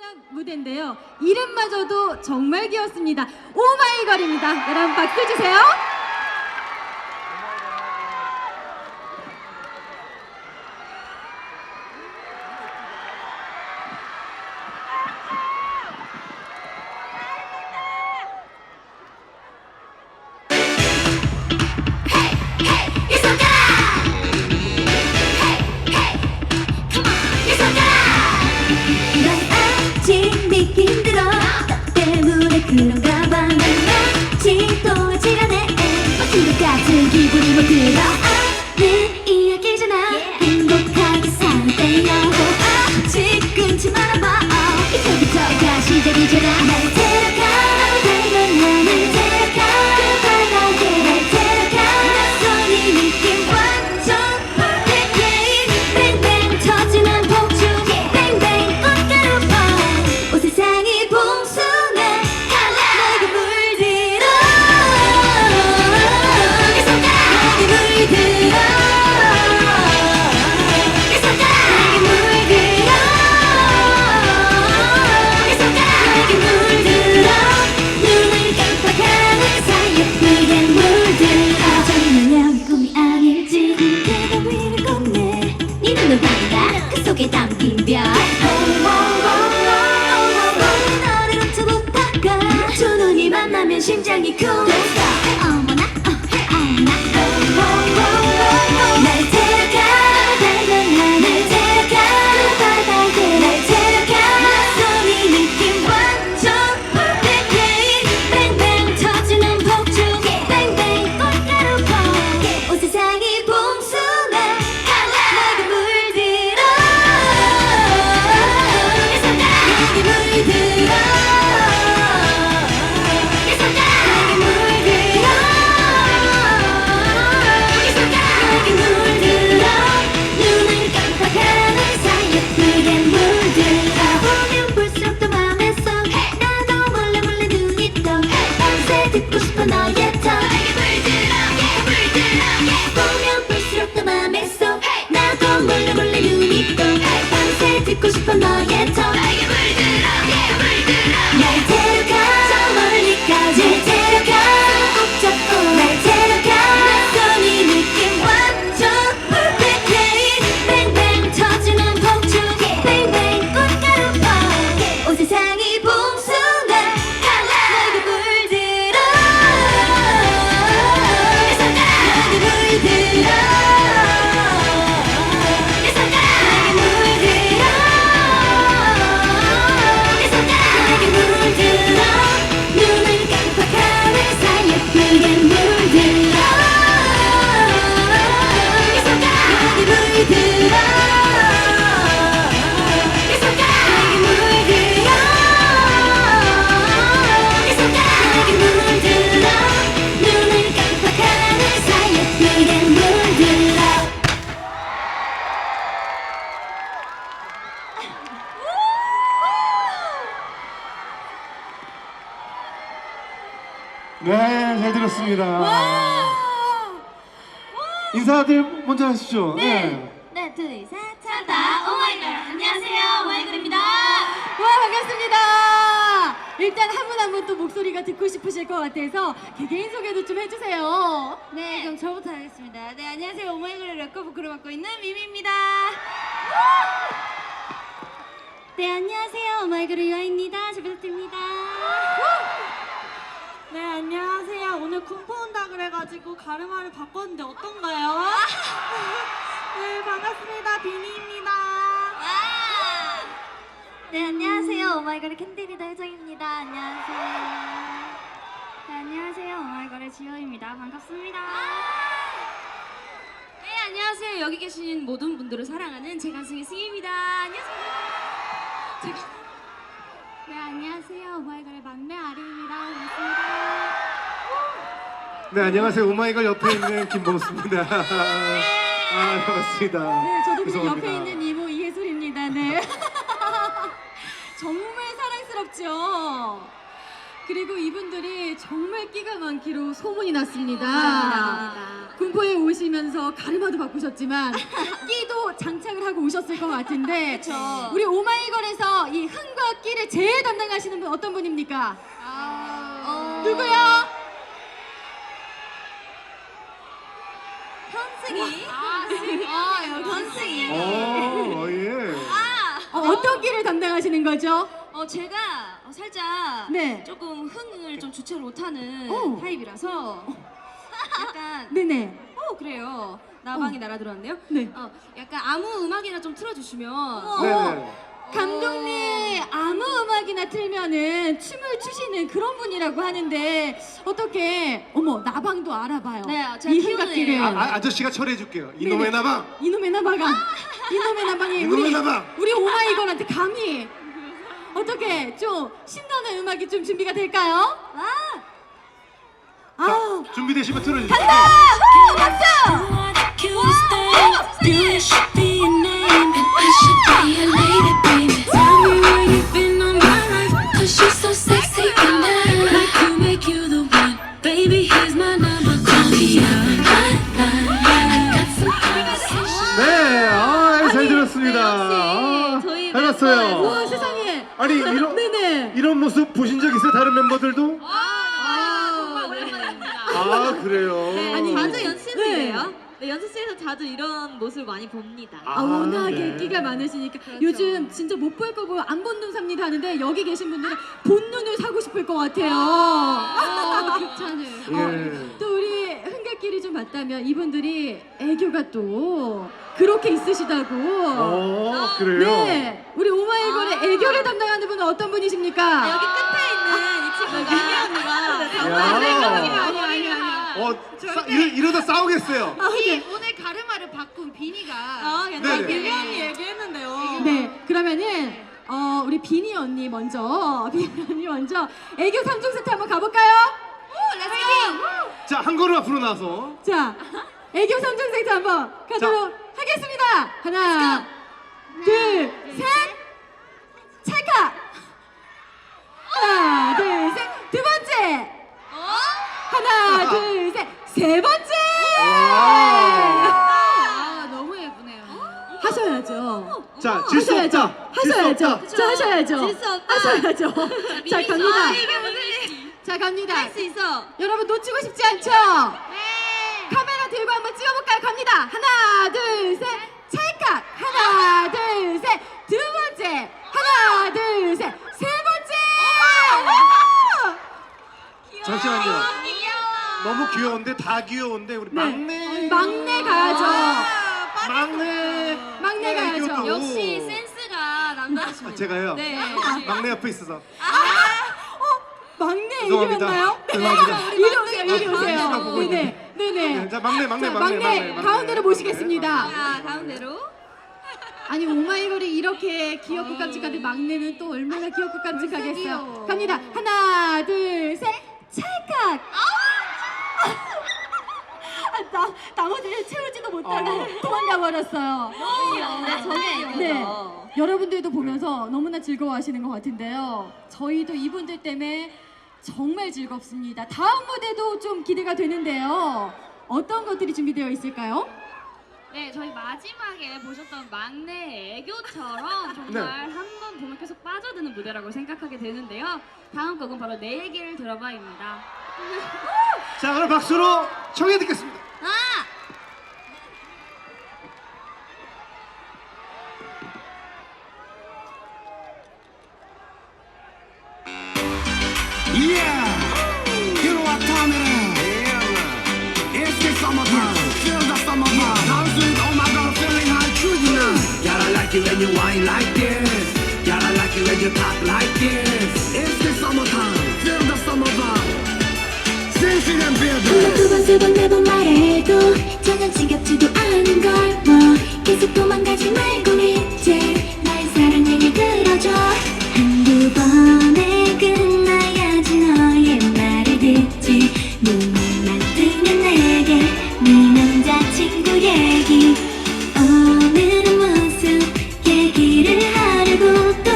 엄청난 무대인데요. 이름마저도 정말 귀엽습니다. 오마이걸입니다. 여러분 박수 주세요. 그런가 봐. 난 아직도 지간해 막힌 것 같은 기분이 못 들어. 아는 이야기잖아. 행복하게 사는 때요. 아직 끊지 말아봐. 이제부터가 시작이잖아. 날 데려가. 달면 나를 데려가. 그 바닥에 날 데려가. 낯선이 느낌 완전 perfect game. 뱅뱅 터지는 폭죽. 뱅뱅 꽃가루 펄. 온 세상이 봉수. 그 속에 담긴 별 너를 훔쳐보다가 두 눈이 만나면 심장이 쿵 어머나 어머나 날 데려가 달면 나를 데려가 그 바닥에 날 데려가 낯선이 느낌 완전 perfect game 뱅뱅 터지는 폭죽 뱅뱅 꽃가루 펄 온 세상이 봉숭아 내게 물들어 내게 물들어 눈을 깜빡하는 사이에 그게 물들어 보면 볼수록 더 맘에 쏙 나도 몰래 몰래 눈이 떠 밤새 듣고 싶어 너의 턱 보면 볼수록 더 맘에 쏙 나도 몰래 몰래 눈이 떠 밤새 듣고 싶어 너의 턱 날 데려가 저 멀리까지 날 데려가 꼭 잡고 날 데려가 낯선이 느낌 완전 perfect game 뱅뱅 터지는 폭죽 뱅뱅 꽃가루 펄 온 세상이 봉숭아 내게 물들어 내게 물들어 눈을 깜빡하는 사이에 그게 물들어 내게 물들어 내게 물들어 내게 물들어 눈을 깜빡하는 사이에 그게 물들어 네, 잘 들었습니다. 인사들 먼저 하시죠. 네. 하나 둘셋 찾다 오마이걸 안녕하세요 오마이걸입니다. 와 반갑습니다. 일단 한 분 한 분 또 목소리가 듣고 싶으실 것 같아서 개개인 소개도 좀 해주세요. 네 그럼 저부터 하겠습니다. 네 안녕하세요 오마이걸의 랩커 보컬을 맡고 있는 미미입니다. 네 안녕하세요 오마이걸의 유아입니다. 잘 부탁드립니다. 네 안녕하세요. 오늘 군포 온다 그래가지고 가르마를 바꿨는데 어떤가요? 네 반갑습니다. 비니입니다. 네 안녕하세요 오마이걸의 캔디리더 혜정입니다. 안녕하세요. 네 안녕하세요 오마이걸의 지효입니다. 반갑습니다. 네 안녕하세요. 여기 계신 모든 분들을 사랑하는 제 가수의 승희입니다. 안녕하세요. 네 안녕하세요 오마이걸의 막내 아리입니다. 반갑습니다. 네, 안녕하세요. 오마이걸 옆에 있는 김범수입니다. 아, 반갑습니다. 네, 저도 그 죄송합니다. 옆에 있는 이모 이혜솔입니다. 네. 정말 사랑스럽죠. 그리고 이분들이 정말 끼가 많기로 소문이 났습니다. 감사합니다. 군포에 오시면서 가르마도 바꾸셨지만 끼도 장착을 하고 오셨을 것 같은데 그쵸. 우리 오마이걸에서 이 흥과 끼를 중에 제일 담당하시는 분 어떤 분입니까? 누구요? 현승이. 현승이. 예. 어떤 길을 담당하시는 거죠? 제가 살짝 네. 조금 흥을 좀 주체를 못하는 어. 타입이라서 약간 네네. 그래요. 나방이 날아들었는데요. 네. 약간 아무 음악이나 좀 틀어주시면 네네. 감독님 아무 음악이나 틀면은 춤을 추시는 그런 분이라고 하는데 어떻게 어머 나방도 알아봐요. 네, 제가 이 키우는 흥각기를. 애예요. 아저씨가 처리해줄게요. 이놈의 나방. 이놈의 나방아. 이놈의 나방이 이놈의 나방. 우리 오마이걸한테 감히 어떻게 좀 신나는 음악이 좀 준비가 될까요? 아, 준비되시면 틀어주세요. 박수! Cutest thing, you should be a name, and I should be a lady, baby. Tell me where you've been all my life, 'cause you're so sexy, and I like to make you the one. Baby, here's my number, call me up. I got some conversation. 네, 잘 들었습니다. 저희 잘 봤어요. 우와 세상에. 아니 네네. 이런 모습 보신 적 있어요? 다른 멤버들도? 정말 오랜만입니다. 아 그래요. 아니, 자주 연습이에요. 네. 네, 연습실에서 자주 이런 모습을 많이 봅니다. 워낙에 네. 인기가 많으시니까 요즘 진짜 못 볼 거고 안 본 눈 삽니다 하는데 여기 계신 분들은 본 눈을 사고 싶을 것 같아요. 극찬을. 예. 또 우리 흥겹기를 좀 봤다면 이분들이 애교가 또 그렇게 있으시다고. 그래요? 네, 우리 오마이걸의 애교를 담당하는 분은 어떤 분이십니까? 여기 끝에 있는 이 친구가 미미 야. 언니가 이러다 싸우겠어요. 오늘 가르마를 바꾼 비니가 네네. 미미 언니 얘기했는데요. 네, 그러면은 우리 비니 언니 먼저 애교 3종 세트 한번 가볼까요? 자, 한 걸음 앞으로 나서. 자, 애교 3종 세트 한번 가도록 하겠습니다. 하나, 둘, 셋, 찰칵. 하나, 둘, 셋, 두 번째. 하나, 둘, 셋, 세 번째. 너무 예쁘네요. 하셔야죠. 자, 질 수 없다. 하셔야죠. 질 수 없다. 자, 하셔야죠. 질수 없다. 하셔야죠. 자, 갑니다. 이게 무슨 일? 자, 갑니다. 할 수 있어. 여러분 놓치고 싶지 않죠? 네. 카메라 들고 한번 찍어볼까요? 갑니다. 하나, 둘, 셋, 찰칵. 하나, 둘, 셋, 두 번째. 하나, 둘, 셋, 세 번째. 잠시만요. 너무 귀여운데 다 귀여운데 우리 네. 막내 가야죠. 막내 가야죠. 애교도. 역시 센스가 남다르십니다. 제가요. 네. 막내 옆에 있어서. 막내 죄송합니다. 이기였나요? 죄송합니다. 이리 오세요. 이리 막내만 오세요. 보고 네네. 네네. 자, 막내. 자, 막내 가운데로 모시겠습니다. 자, 가운데로. 아니 오마이걸이 이렇게 귀엽고 깜찍한데 막내는 또 얼마나 귀엽고 깜찍하겠어요. 갑니다. 하나, 둘, 셋, 찰칵. 나머지를 채우지도 못하고 도망가 버렸어요. 네, 저게 네, 이거죠. 여러분들도 보면서 너무나 즐거워하시는 것 같은데요. 저희도 이분들 때문에 정말 즐겁습니다. 다음 무대도 좀 기대가 되는데요. 어떤 것들이 준비되어 있을까요? 네, 저희 마지막에 보셨던 막내 애교처럼 정말 한 번 보면 계속 빠져드는 무대라고 생각하게 되는데요. 다음 곡은 바로 내 얘기를 들어봐입니다. 자, 그럼 박수로 청해 듣겠습니다. Yeah, you know what time it is. It's the summertime, feel the summer vibe. Dancing, oh my God, feeling high tonight. Gotta like it when you whine like this. Gotta like it when you talk like this. It's the summertime, feel the summer vibe. Sing it and baby. 두 번, 세 번, 네 번 말해도 전혀 지겹지도 않은 걸 뭐 계속 도망가지 말고 이제 나의 사랑 얘기 들어줘 한두 번에 끝나야지 너의 말을 듣지 눈만 뜨면 내게 네 남자친구 얘기 오늘은 무슨 얘기를 하려고 또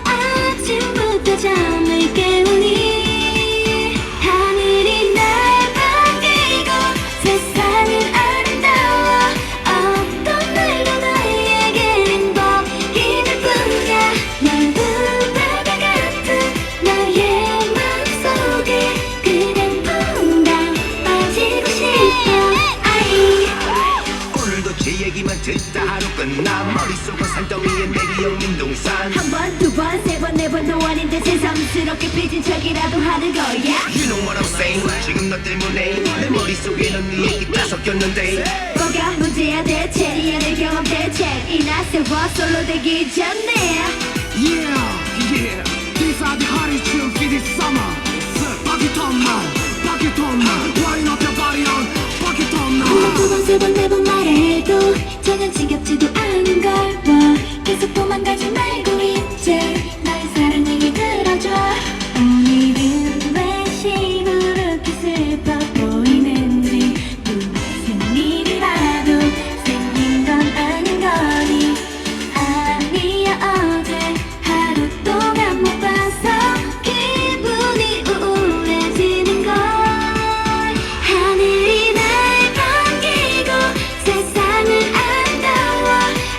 아침부터 잠을 깨우니 하늘이 날 반기고 세상은 아름다워 어떤 날도 너에겐 복이 될 뿐이야 널 이렇게 삐진 척이라도 하는 거야 You know what I'm saying 지금 너 때문에 내 머릿속에는 네 얘기 다 섞였는데 뭐가 문제야 대체 내 경험 대체 이나 세워 솔로 되기 전에 Yeah, yeah These are the hottest tunes for this summer Bucket on now, bucket on now Wind up your body on bucket on now 두 번, 세 번, 네 번 말해도 전혀 지겹지도 않은 걸 봐. 계속 도망가지 말고 이제 나의 사랑 얘기 들어줘 오늘은 왜 시무룩히 슬퍼 보이는지 무슨 일이라도 생긴 건 아닌 거니 아니야 어제 하루 동안 못 봐서 기분이 우울해지는 걸 하늘이 날 반기고 세상을 아름다워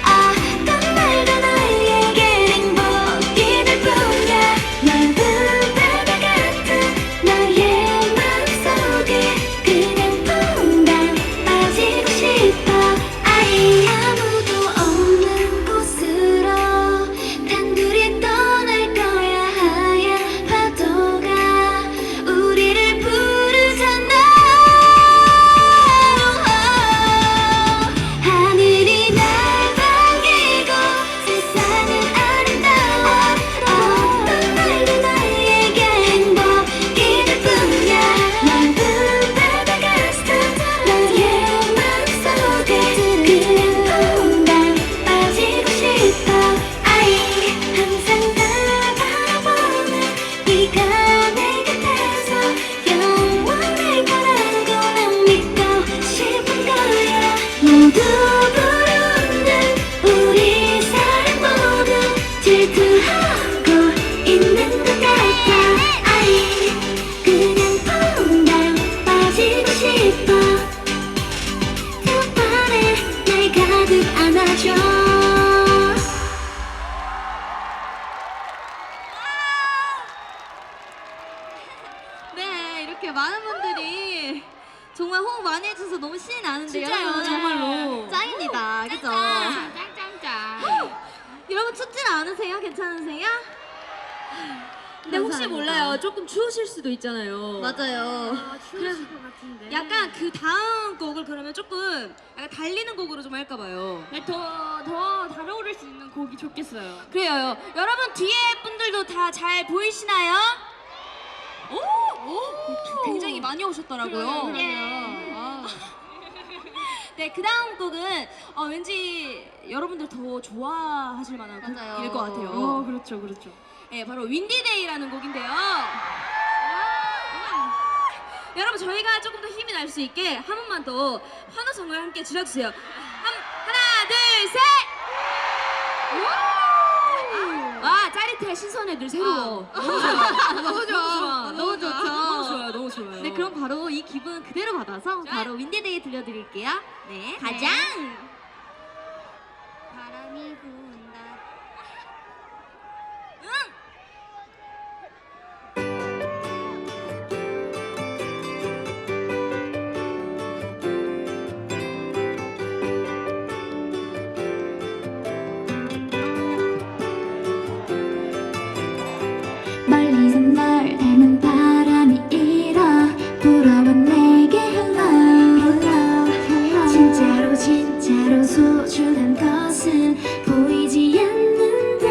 어떤 말도 너에게 행복이 될 뿐이야 넓은 바다 같은 너의 마음속에 그냥 퐁당 빠지고 싶어 아이 아무도 없는 곳으로 단둘이 떠날 거야 하얀 파도가 우리를 부르잖아 하늘이 날 반기고 세상은 아름다워 어떤 말도 너에게 행복이 될 뿐이야 넓은 바다 같은 너의 마음속에 그냥 퐁당 빠지고 싶어 아이 항상 날 바라보는 네가 내 곁에서 영원할 거라고 난 믿고 싶은 거야 모두 부르는 우리 사랑 모두 질투하고 있는 것 같아 아이 그냥 퐁당 빠지고 싶어 두 팔에 날 가득 안아줘 네, 이렇게 많은 분들이 정말 호응 많이 해주셔서 너무 신이 나는데요. 진짜요, 정말로. 짱입니다. 그죠? 짱짱짱. 여러분 춥진 않으세요? 괜찮으세요? 근데 혹시 몰라요. 조금 추우실 수도 있잖아요. 맞아요. 추우실 것 같은데. 약간 그 다음 곡을 그러면 조금 약간 달리는 곡으로 좀 할까 봐요. 네, 더 달아오를 수 있는 곡이 좋겠어요. 그래요. 여러분 뒤에 분들도 다 잘 보이시나요? 오! 굉장히 많이 오셨더라고요. 그러네요. 예. 네, 그 다음 곡은 왠지 여러분들 더 좋아하실 만한 곡일 것 같아요. 그렇죠, 그렇죠. 네, 바로 윈디데이라는 곡인데요. 여러분 저희가 조금 더 힘이 날 수 있게 한 번만 더 환호성을 함께 질러주세요. 하나, 둘, 셋! 와, 짜릿해, 신선해, 늘 새로워. 너무 좋아. 너무 좋아. 너무 좋죠. 너무 좋아요, 너무 좋아요. 네, 그럼 바로 이 기분 그대로 받아서 바로 윈디데이 들려드릴게요. 네, 가장 바람이 분다 멀리서 널 닮은 바람이 일어 불어와 내게 hello 진짜로 진짜로 소중한 것은 보이지 않는데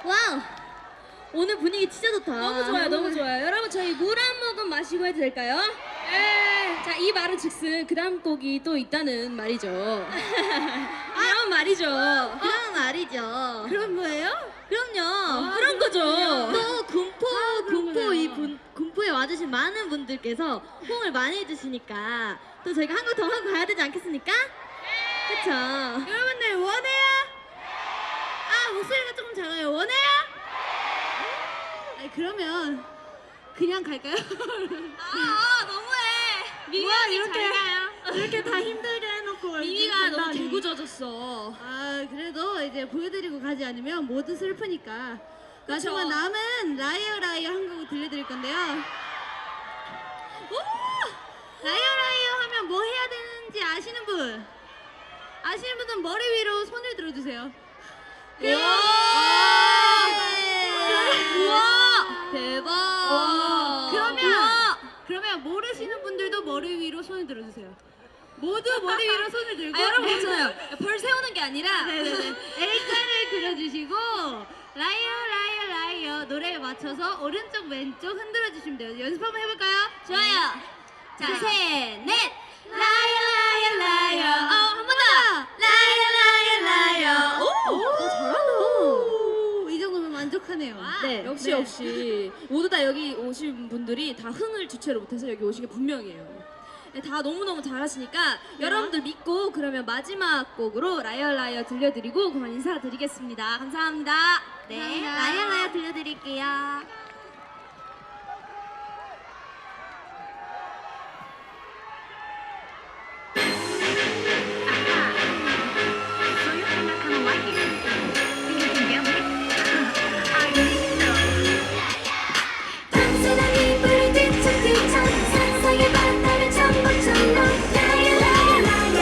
와우. 오늘 분위기 진짜 좋다. 너무 좋아요, 너무 좋아요. 여러분 저희 물 한 모금 마시고 해도 될까요? 네. 자, 이 말은 즉슨 그 다음 곡이 또 있다는 말이죠. 그런 말이죠. 그런 말이죠. 그럼 뭐예요? 그럼요. 그런 거죠. 또 군포에 와주신 많은 분들께서 호응을 많이 해주시니까 또 저희가 한 거 더 하고 가야 되지 않겠습니까? 그쵸? 여러분들 원해요? 아 목소리가 조금 작아요. 원해요? 아니, 그러면 그냥 갈까요? 너무해. 뭐야, 이렇게. 잘 가요. 이렇게 다 힘들게 해놓고 미미가 너무 간다니. 개구져졌어. 아 그래도 이제 보여드리고 가지 않으면 모두 슬프니까 마지막 남은 라이어 라이어 한 곡 들려드릴 건데요. 오! 라이어 라이어 하면 뭐 해야 되는지 아시는 분? 아시는 분은 머리 위로 손을 들어주세요. 우와! 대박! 그러면 모르시는 분들도 머리 위로 손을 들어주세요. 모두 머리 위로 손을 들고 여러분 괜찮아요. 벌 세우는 게 아니라 네네네. A자를 그려주시고 라이어 라이어 라이어 노래에 맞춰서 오른쪽 왼쪽 흔들어 주시면 돼요. 연습 한번 해볼까요? 좋아요. 자, 네. 셋, 넷. 라이어 라이어 라이어. 한 번 더. 라이어 라이어 라이어. 오, 잘한다. 이 정도면 만족하네요. 네, 역시 모두 다 여기 오신 분들이 다 흥을 주체를 못해서 여기 오신 게 분명해요. 네, 다 너무너무 잘하시니까 여러분들 믿고 그러면 마지막 곡으로 라이어 라이어 들려드리고 그만 인사드리겠습니다. 감사합니다. 네, 라이어 라이어 들려드릴게요. 밤새나니 불을 뒤척뒤척 상상의 바다를 전복처럼 라이어 라이어 라이어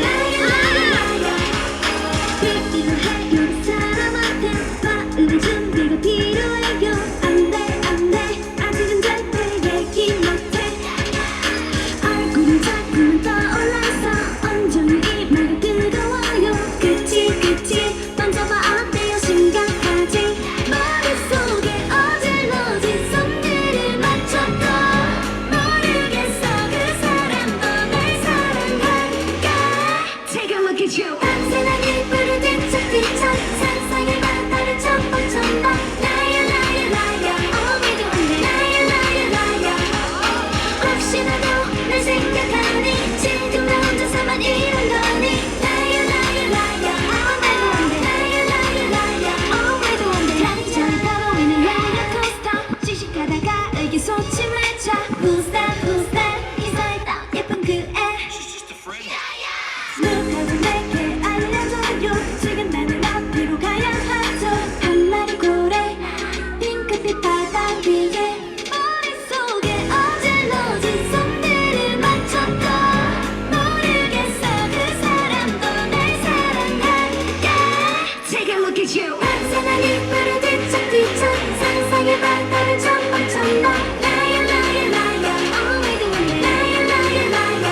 라이어 라이어 필요해요 사람한테 빠른 준비가 필요해요 안돼 아직은 절대 얘기 못해 얼굴은 자꾸만 떠올라서 온종일 이마가 뜨거워요 그치 던져봐 어때요 심각하지 머릿속에 어질러진 손들을 맞춰도 모르겠어 그 사람도 날 사랑할까 Take a look at you 밤새나니 불을 뒤척뒤척 상상의 바다를 전복처럼 라이어 라이어 라이어 오늘도 안돼 라이어 라이어 라이어 혹시라도 날 생각하니 지금 나 혼자서만 이런 거니 라이어 라이어 라이어 오늘도 안돼 라이어 라이어 라이어 오늘도 안돼 잘 걸어오는 롤러코스터 시식하다가 의기소침을 쳐 Who's that 인사했다 예쁜 그 애 누구도 내게 알려줘요 지금 나는 어디로 가야 하죠 한 마리 고래 핑크빛 바다 위에 머릿속에 어질러진 손들을 맞춰도 모르겠어 그 사람도 날 사랑할까 Take a look at you 밤새나니 불을 뒤척뒤척 상상의 바다를 전복처럼 라이어 라이어 라이어 오늘도 안돼 라이어 라이어 라이어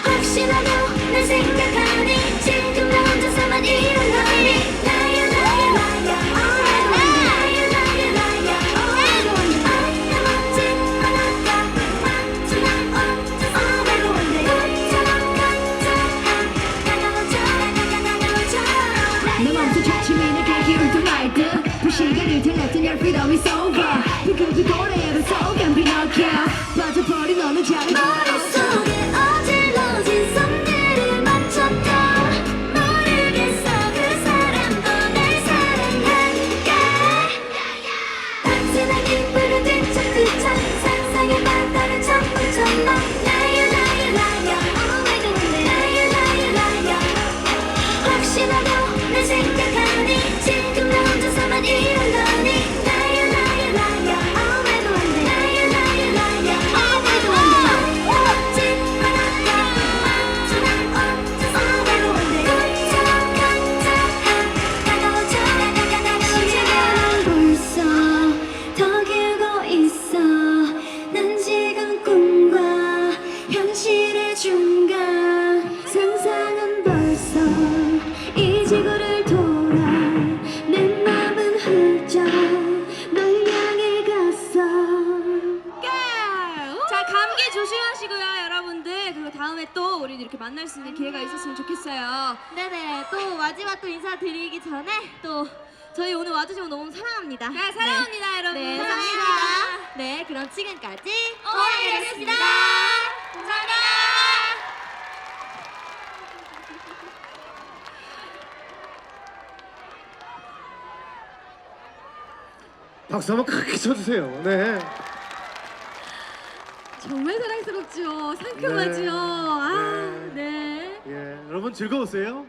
혹시라도 날 생각하니 지금 나 혼자서만 이런 거니 라이어 라이어 라이어 오늘도 안돼 라이어 라이어 라이어 오늘도 안돼 멋진 바닷가 완전한 혼자서 오늘도 안돼 너처럼 다가오죠 내 맘속 초침이 내게 기울던 말듯 불시간을 달렸던 your freedom is over 비급이 고래로 속한 피노키오 빠져버린 어느 장면 머릿속에 어질러진 손들을 맞췄다 모르겠어 그 사람도 날 사랑할까 밤새나니 불을 뒤척뒤척 상상의 바다를 전복처럼 라이어 라이어 라이어 오늘도 안돼 라이어 라이어 라이어 혹시라도 날 생각하니 지금 나 혼자서만 이런 거니 라이어 라이어 라이어 이렇게 만날 수 있는 기회가 있었으면 좋겠어요. 네네. 또 마지막 또 인사드리기 전에 또 저희 오늘 와주셔서 너무 사랑합니다. 네, 사랑합니다, 여러분. 네, 감사합니다. 사랑합니다. 네, 그럼 지금까지 오하이였습니다. 감사합니다. 박수 한번 크게 쳐주세요. 네. 정말 사랑스럽죠. 상큼하죠. 네. 아, 네. 예, 여러분 즐거웠어요?